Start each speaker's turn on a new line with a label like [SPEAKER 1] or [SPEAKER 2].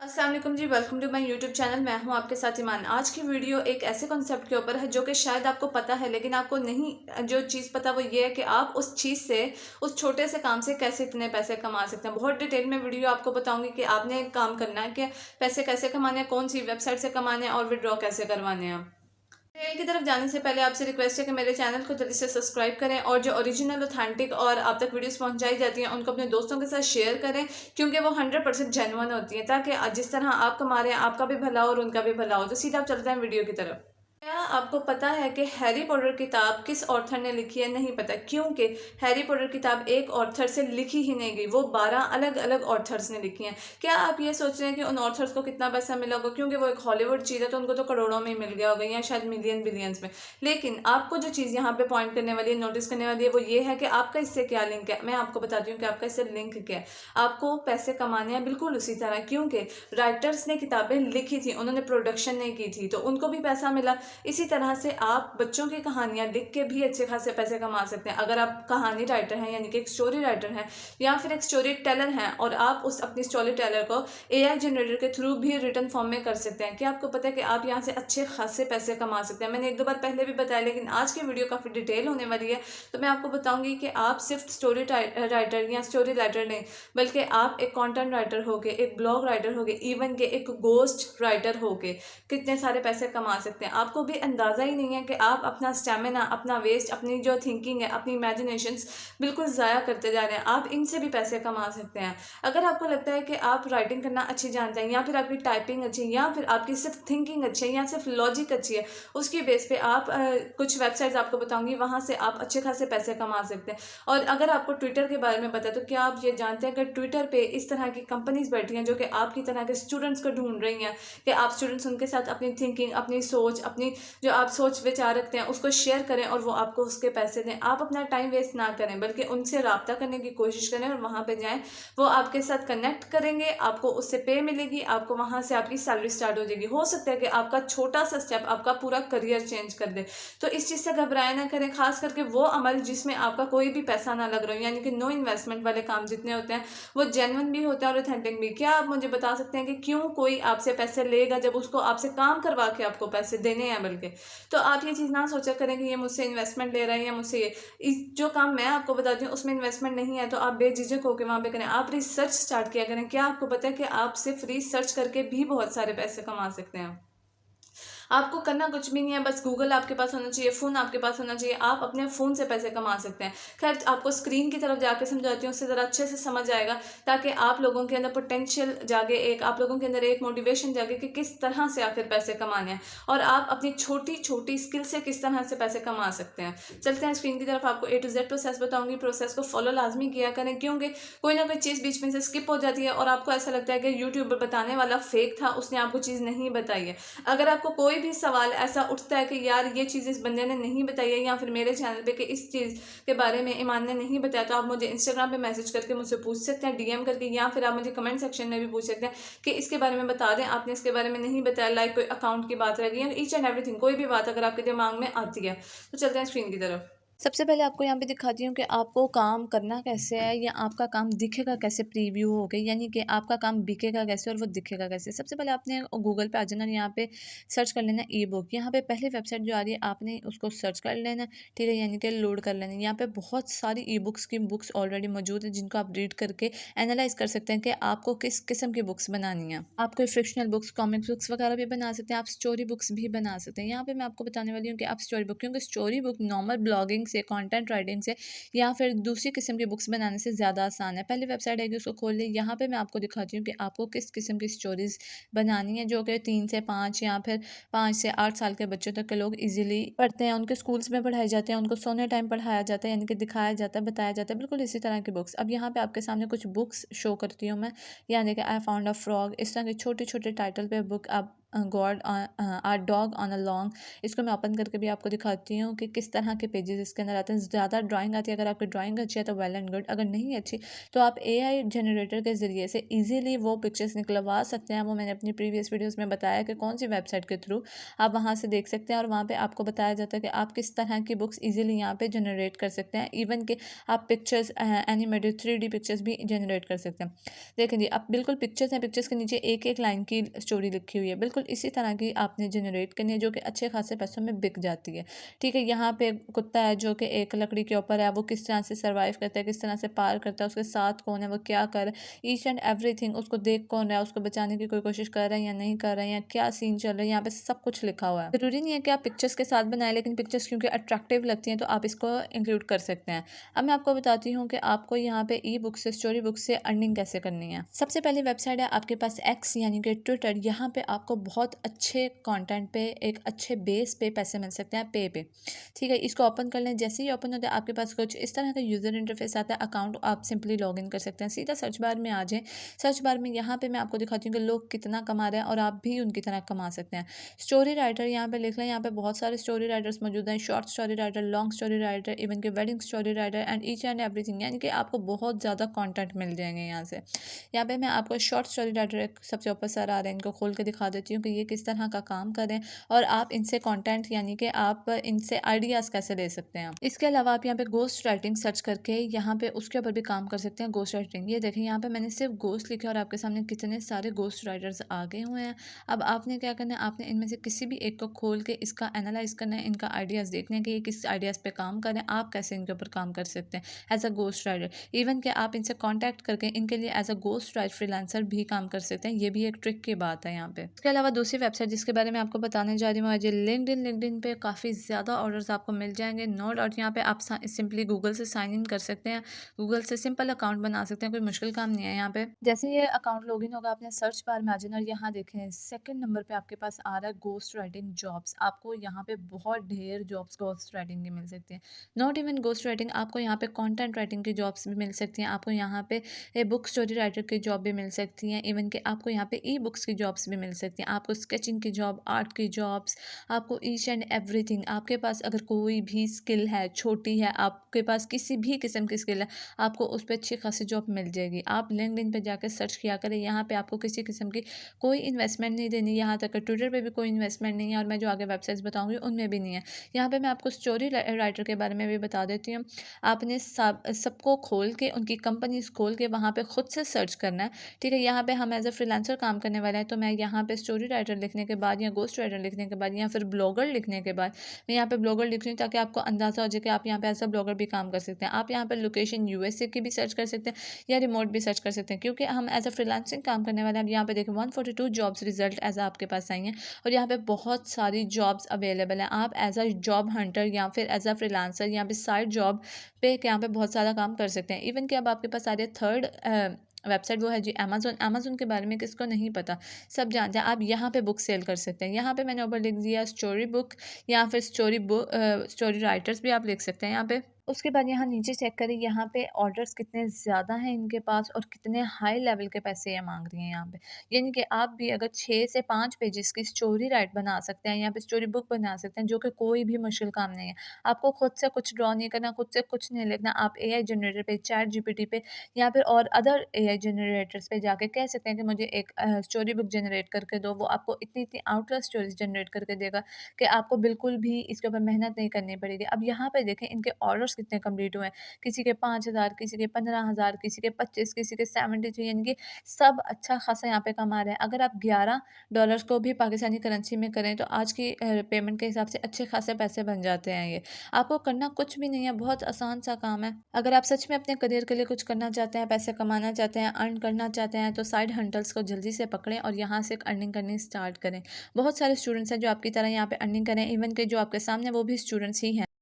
[SPEAKER 1] अस्सलाम वालेकुम जी, welcome to my YouTube channel. मैं हूं आपके साथ ईमान। आज की वीडियो एक ऐसे कॉन्सेप्ट के ऊपर है जो कि शायद आपको पता है, लेकिन आपको नहीं जो चीज़ पता वो ये है कि आप उस चीज़ से, उस छोटे से काम से कैसे इतने पैसे कमा सकते हैं। बहुत डिटेल में वीडियो आपको बताऊंगी कि आपने एक काम करना है कि पैसे कैसे कमाने हैं, कौन सी वेबसाइट से कमाने हैं और विड्रॉ कैसे करवाने हैं। डिटेल की तरफ जाने से पहले आपसे रिक्वेस्ट है कि मेरे चैनल को जल्दी से सब्सक्राइब करें और जो ओरिजिनल, ऑथेंटिक और आप तक वीडियोस पहुंचाई जाती हैं उनको अपने दोस्तों के साथ शेयर करें, क्योंकि वो 100% जेन्युइन होती हैं, ताकि जिस तरह आप कमा रहे हैं आपका भी भला हो और उनका भी भला हो। तो सीधा आप चलते हैं वीडियो की तरफ। क्या आपको पता है कि हैरी पॉटर किताब किस ऑथर ने लिखी है? नहीं पता, क्योंकि हैरी पॉटर किताब एक ऑथर से लिखी ही नहीं गई, वो 12 अलग अलग ऑथर्स ने लिखी हैं। क्या आप ये सोच रहे हैं कि उन ऑथर्स को कितना पैसा मिला होगा? क्योंकि वो एक हॉलीवुड चीज़ है तो उनको तो करोड़ों में ही मिल गया होगा या शायद मिलियन बिलियंस में। लेकिन आपको जो चीज़ यहाँ पे पॉइंट करने वाली है, नोटिस करने वाली है, वो ये है कि आपका इससे क्या लिंक है। मैं आपको बताती हूँ कि आपका इससे लिंक क्या है। आपको पैसे कमाने हैं बिल्कुल उसी तरह, क्योंकि राइटर्स ने किताबें लिखी थी, उन्होंने प्रोडक्शन नहीं की थी, तो उनको भी पैसा मिला। इसी तरह से आप बच्चों की कहानियाँ लिख के भी अच्छे खासे पैसे कमा सकते हैं। अगर आप कहानी राइटर हैं, यानी कि एक स्टोरी राइटर हैं या फिर एक स्टोरी टेलर हैं, और आप उस अपनी स्टोरी टेलर को एआई जनरेटर के थ्रू भी रिटर्न फॉर्म में कर सकते हैं। क्या आपको पता है कि आप यहाँ से अच्छे खासे पैसे कमा सकते हैं? मैंने एक दो बार पहले भी बताया, लेकिन आज की वीडियो काफ़ी डिटेल होने वाली है, तो मैं आपको बताऊंगी कि आप सिर्फ स्टोरी राइटर या स्टोरी राइटर नहीं, बल्कि आप एक कंटेंट राइटर होके, एक ब्लॉग राइटर होके, इवन के एक गोस्ट राइटर होके कितने सारे पैसे कमा सकते हैं। आपको भी अंदाज़ा ही नहीं है कि आप अपना स्टेमिना, अपना वेस्ट, अपनी जो थिंकिंग है, अपनी इमेजिनेशंस बिल्कुल ज़ाया करते जा रहे हैं। आप इनसे भी पैसे कमा सकते हैं। अगर आपको लगता है कि आप राइटिंग करना अच्छी जानते हैं, या फिर आपकी टाइपिंग अच्छी है, या फिर आपकी सिर्फ थिंकिंग अच्छी है, या सिर्फ लॉजिक अच्छी है, उसकी बेस पे आप कुछ वेबसाइट्स आपको बताऊंगी, वहाँ से आप अच्छे खासे पैसे कमा सकते हैं। और अगर आपको ट्विटर के बारे में पता है, तो क्या आप ये जानते हैं कि ट्विटर पे इस तरह की कंपनीज बैठी हैं जो कि आपकी तरह के स्टूडेंट्स को ढूंढ रही हैं, कि आप स्टूडेंट्स उनके साथ अपनी थिंकिंग, अपनी सोच, अपनी जो आप सोच विचार रखते हैं उसको शेयर करें और वो आपको उसके पैसे दें। आप अपना टाइम वेस्ट ना करें, बल्कि उनसे रब्ता करने की कोशिश करें और वहाँ पे जाएं। वो आपके साथ कनेक्ट करेंगे, आपको उससे पे मिलेगी, आपको वहाँ से आपकी सैलरी स्टार्ट हो जाएगी। हो सकता है कि आपका छोटा सा स्टेप आपका पूरा करियर चेंज कर दे। तो इस चीज़ से घबराया ना करें, खास करके वो अमल जिसमें आपका कोई भी पैसा ना लग रहा हो, यानी कि नो इन्वेस्टमेंट वाले काम जितने होते हैं वो जेन्युइन भी होते हैं और ऑथेंटिक भी। क्या आप मुझे बता सकते हैं कि क्यों कोई आपसे पैसे लेगा जब उसको आपसे काम करवा के आपको पैसे देने हैं? बल्कि तो आप ये चीज़ ना सोचा करें कि ये मुझसे इन्वेस्टमेंट ले रहा है या मुझसे ये इस जो काम मैं आपको बताती हूँ उसमें इन्वेस्टमेंट नहीं है, तो आप बेझिझक होकर वहाँ पे करें। आप रिसर्च स्टार्ट किया करें। क्या आपको पता है कि आप सिर्फ रिसर्च करके भी बहुत सारे पैसे कमा सकते हैं? आपको करना कुछ भी नहीं है, बस गूगल आपके पास होना चाहिए, फ़ोन आपके पास होना चाहिए, आप अपने फ़ोन से पैसे कमा सकते हैं। खैर, आपको स्क्रीन की तरफ जाके समझाती हूँ, उससे ज़रा अच्छे से समझ आएगा, ताकि आप लोगों के अंदर पोटेंशियल जागे, एक आप लोगों के अंदर एक मोटिवेशन जागे कि किस तरह से आखिर पैसे कमाने हैं और आप अपनी छोटी-छोटी स्किल से किस तरह से पैसे कमा सकते हैं। चलते हैं स्क्रीन की तरफ, आपको ए टू ज़ेड प्रोसेस बताऊँगी। प्रोसेस को फ़ॉलो लाज़मी किया करें, क्योंकि कोई ना कोई चीज़ बीच में से स्किप हो जाती है और आपको ऐसा लगता है कि यूट्यूब पर बताने वाला फ़ेक था, उसने आपको चीज़ नहीं बताई है। अगर आपको कोई भी सवाल ऐसा उठता है कि यार ये चीज़ इस बंदे ने नहीं बताई है, या फिर मेरे चैनल पे कि इस चीज़ के बारे में ईमान ने नहीं बताया, तो आप मुझे इंस्टाग्राम पे मैसेज करके मुझसे पूछ सकते हैं, डीएम करके, या फिर आप मुझे कमेंट सेक्शन में भी पूछ सकते हैं कि इसके बारे में बता दें, आपने इसके बारे में नहीं बताया, लाइक कोई अकाउंट की बात रह गई, ईच एंड एवरीथिंग, कोई भी बात अगर आपके दिमाग में आती है। तो चलते हैं स्क्रीन की तरफ। सबसे पहले आपको यहाँ पे दिखाती हूँ कि आपको काम करना कैसे है, या आपका काम दिखेगा कैसे प्रीव्यू हो गई, यानी कि आपका काम बिकेगा कैसे और वो दिखेगा कैसे। सबसे पहले आपने गूगल पे आ जाना, यहाँ पे सर्च कर लेना ई बुक। यहाँ पे पहली वेबसाइट जो आ रही है आपने उसको सर्च कर लेना, ठीक है, यानी कि लोड कर लेना। यहाँ पे बहुत सारी ई बुक्स की बुक्स ऑलरेडी मौजूद है, जिनको आप रीड करके एनालाइज कर सकते हैं कि आपको किस किस्म की बुक्स बनानी है। आप कोई फ्रिक्शनल बुक्स, कॉमिक बुक्स वगैरह भी बना सकते हैं, आप स्टोरी बुक्स भी बना सकते हैं। यहाँ पे मैं आपको बताने वाली हूँ कि आप स्टोरी बुक, क्योंकि स्टोरी बुक नॉर्मल ब्लॉगिंग से, कंटेंट राइटिंग से या फिर दूसरी किस्म की बुक्स बनाने से ज़्यादा आसान है। पहली वेबसाइट आएगी, उसको खोल लें। यहाँ पे मैं आपको दिखाती हूँ कि आपको किस किस्म की स्टोरीज़ बनानी है, जो कि 3 से 5 या फिर 5 से 8 साल के बच्चों तक के लोग इजीली पढ़ते हैं, उनके स्कूल्स में पढ़ाए जाते हैं, उनको सोने टाइम पढ़ाया जाता है, यानी कि दिखाया जाता है, बताया जाता है, बिल्कुल इसी तरह की बुक्स। अब यहाँ पे आपके सामने कुछ बुक्स शो करती हूँ मैं, यानी कि आई फाउंड अ फ्रॉग, इस तरह के छोटे छोटे टाइटल पे बुक आप god are dog on a long. इसको मैं ओपन करके भी आपको दिखाती हूँ कि किस तरह के पेजेस इसके अंदर आते हैं। ज़्यादा ड्राइंग आती है, अगर आपकी ड्राइंग अच्छी है तो वेल एंड गुड, अगर नहीं अच्छी तो आप एआई जनरेटर के ज़रिए से इजीली वो पिक्चर्स निकलवा सकते हैं। वो मैंने अपनी प्रीवियस वीडियोस में बताया कि कौन सी वेबसाइट के थ्रू आप वहाँ से देख सकते हैं, और वहाँ पे आपको बताया जाता है कि आप किस तरह की बुक्स इजीली यहाँ पे जनरेट कर सकते हैं। इवन कि आप पिक्चर्स एनिमेटेड 3D पिक्चर्स भी जनरेट कर सकते हैं। देखें जी, अब बिल्कुल पिक्चर्स हैं, पिक्चर्स के नीचे एक एक लाइन की स्टोरी लिखी हुई है, बिल्कुल इसी तरह की आपने जनरेट करनी है, जो कि अच्छे खासे पैसों में बिक जाती है। ठीक है, यहाँ पे कुत्ता है जो कि एक लकड़ी के ऊपर है, वो किस तरह से सर्वाइव करता है, किस तरह से पार करता है, उसके साथ कौन है, वो क्या कर रहा है, ईच एंड एवरीथिंग, उसको देख कौन रहा है, उसको बचाने की कोई कोशिश कर रहा है या नहीं कर रहा है, या क्या सीन चल रहा है, यहाँ पे सब कुछ लिखा हुआ है। जरूरी नहीं है कि आप पिक्चर्स के साथ बनाएं, लेकिन पिक्चर्स क्योंकि अट्रैक्टिव लगती हैं तो आप इसको इंक्लूड कर सकते हैं। अब मैं आपको बताती हूँ कि आपको यहाँ पे ई बुक से, स्टोरी बुक से अर्निंग कैसे करनी है। सबसे पहली वेबसाइट है आपके पास एक्स यानी कि ट्विटर। यहाँ पे आपको बहुत अच्छे कंटेंट पे, एक अच्छे बेस पे पैसे मिल सकते हैं, पे। ठीक है, इसको ओपन कर लें। जैसे ही ओपन होता है आपके पास कुछ इस तरह का यूज़र इंटरफेस आता है। अकाउंट आप सिंपली लॉग इन कर सकते हैं, सीधा सर्च बार में आ जाए। सर्च बार में यहाँ पे मैं आपको दिखाती हूँ कि लोग कितना कमा रहे हैं और आप भी उनकी तरह कमा सकते हैं। स्टोरी राइटर यहाँ पे लिख लें, यहाँ पे बहुत सारे स्टोरी राइटर्स मौजूद हैं, short story writer, long story writer, even के wedding story writer and each and everything, यानी कि आपको बहुत ज़्यादा कंटेंट मिल जाएंगे यहाँ से। यहाँ पे मैं आपको शॉर्ट स्टोरी राइटर एक सबसे ऊपर सर आ रहे हैं, इनको खोल के दिखा देती हूँ कि ये किस तरह का काम करें और आप इनसे कंटेंट यानी कि आप इनसे आइडियाज़ कैसे ले सकते हैं। इसके अलावा आप यहाँ पे गोस्ट राइटिंग सर्च करके यहाँ पे उसके ऊपर भी काम कर सकते हैं। गोस्ट राइटिंग, ये देखें यहाँ पे मैंने सिर्फ गोस्ट लिखा और आपके सामने कितने सारे गोस्ट राइटर्स आ गए हुए हैं। अब आपने क्या करना है, आपने इनमें से किसी भी एक को खोल के इसका एनालाइज करना है, इनका आइडियाज़ देखने हैं कि ये किस आइडियाज़ पे काम करें, आप कैसे इनके ऊपर काम कर सकते हैं as a ghost writer. Even कि आप इनसे कॉन्टैक्ट करके इनके लिए as a ghost writer freelancer भी काम कर सकते हैं। ये भी एक ट्रिक की बात है यहाँ पे। इसके अलावा दूसरी वेबसाइट जिसके बारे में आपको बताने जा रही हूँ आज, लिंक्डइन। लिंक्डइन पे काफ़ी ज़्यादा ऑर्डर्स आपको मिल जाएंगे, नो डाउट। यहाँ पे आप सिंपली गूगल से साइन इन कर सकते हैं, गूगल से सिंपल अकाउंट बना सकते हैं, कोई मुश्किल काम नहीं है। यहाँ पे जैसे ये अकाउंट लॉगिन होगा, आपने सर्च बार में आ जाना और यहाँ देखें सेकंड नंबर पे आपके पास आ रहा है गोस्ट राइटिंग जॉब्स। आपको यहाँ पे बहुत ढेर जॉब्स गोस्ट राइटिंग की मिल सकती हैं। नॉट इवन गोस्ट राइटिंग, आपको यहाँ पे कंटेंट राइटिंग की जॉब्स भी मिल सकती हैं, आपको यहाँ पे बुक स्टोरी राइटर की जॉब भी मिल सकती हैं, इवन कि आपको यहाँ पे ई बुक्स की जॉब्स भी मिल सकती हैं, आपको स्केचिंग की जॉब, आर्ट की जॉब्स, आपको ईच एंड एवरीथिंग। आपके पास अगर कोई भी स्किल है, छोटी है, आपके पास किसी भी किस्म की स्किल है, आपको उस पर अच्छी खासी जॉब मिल जाएगी। आप लिंक्डइन पे जाकर सर्च किया करें, यहाँ पे आपको किसी किस्म की कोई इन्वेस्टमेंट नहीं देनी, यहाँ तक ट्विटर पे भी कोई इन्वेस्टमेंट नहीं है, और मैं जो आगे वेबसाइट्स बताऊँगी उनमें भी नहीं है। यहाँ पे मैं आपको स्टोरी राइटर के बारे में भी बता देती हूँ। आपने सबको खोल के, उनकी कंपनीज खोल के वहाँ पे खुद से सर्च करना है। ठीक है, यहाँ पे हम एज अ फ्रीलांसर काम करने वाले हैं, तो मैं यहाँ पे स्टोरी राइटर लिखने के बाद या गोस्ट राइटर लिखने के बाद या फिर ब्लॉगर लिखने के बाद मैं यहाँ पे ब्लॉगर लिख रही हूँ, ताकि आपको अंदाज़ा हो जाए कि आप यहाँ पे एज अ ब्लॉगर भी काम कर सकते हैं। आप यहाँ पे लोकेशन यूएसए की भी सर्च कर सकते हैं या रिमोट भी सर्च कर सकते हैं, क्योंकि हम एज अ फ्रीलांसिंग काम करने वाले हैं। अब यहाँ पे देखिए 142 जॉब्स रिजल्ट एज आपके पास आई हैं, और यहाँ पे बहुत सारी जॉब्स अवेलेबल हैं। आप एज अ जॉब हंटर या फिर एज अ फ्रीलांसर यहाँ पे साइड जॉब पे यहाँ पे बहुत सारा काम कर सकते हैं। इवन कि अब आपके पास आ रही है थर्ड वेबसाइट, वो है जी अमेजोन। अमेजोन के बारे में किसको नहीं पता, सब जानते हैं। आप यहाँ पे बुक सेल कर सकते हैं। यहाँ पे मैंने ऊपर लिख दिया स्टोरी बुक या फिर स्टोरी राइटर्स भी आप लिख सकते हैं यहाँ पे। उसके बाद यहाँ नीचे चेक करें, यहाँ पे ऑर्डर्स कितने ज़्यादा हैं इनके पास और कितने हाई लेवल के पैसे ये मांग रही हैं यहाँ पे। यानी कि आप भी अगर 6 से 5 पेजेस की स्टोरी राइट बना सकते हैं, यहाँ पे स्टोरी बुक बना सकते हैं, जो कि कोई भी मुश्किल काम नहीं है। आपको खुद से कुछ ड्रॉ नहीं करना, खुद से कुछ नहीं लिखना। आप एआई जनरेटर पे, चैट जीपीटी पे या फिर और अदर एआई जनरेटर्स पे जाके कह सकते हैं कि मुझे एक स्टोरी बुक जनरेट करके दो। वो आपको इतनी इतनी आउटलर स्टोरीज जनरेट करके देगा कि आपको बिल्कुल भी इसके ऊपर मेहनत नहीं करनी पड़ेगी। अब यहाँ पे देखें इनके ऑर्डर्स कितने कंप्लीट हुए हैं, किसी के 5,000, किसी के 15,000, किसी के 25, किसी के 73, यानी कि सब अच्छा खासा यहाँ पे कमा रहे हैं। अगर आप $11 को भी पाकिस्तानी करेंसी में करें तो आज की पेमेंट के हिसाब से अच्छे खासे पैसे बन जाते हैं। ये आपको करना कुछ भी नहीं है, बहुत आसान सा काम है। अगर आप सच में अपने करियर के लिए कुछ करना चाहते हैं, पैसे कमाना चाहते हैं, अर्न करना चाहते हैं, तो साइड हंटल्स को जल्दी से पकड़ें और यहाँ से अर्निंग करनी स्टार्ट करें। बहुत सारे स्टूडेंट्स हैं जो आपकी तरह यहाँ पे अर्निंग करें, इवन के जो आपके सामने वो भी स्टूडेंट्स ही हैं।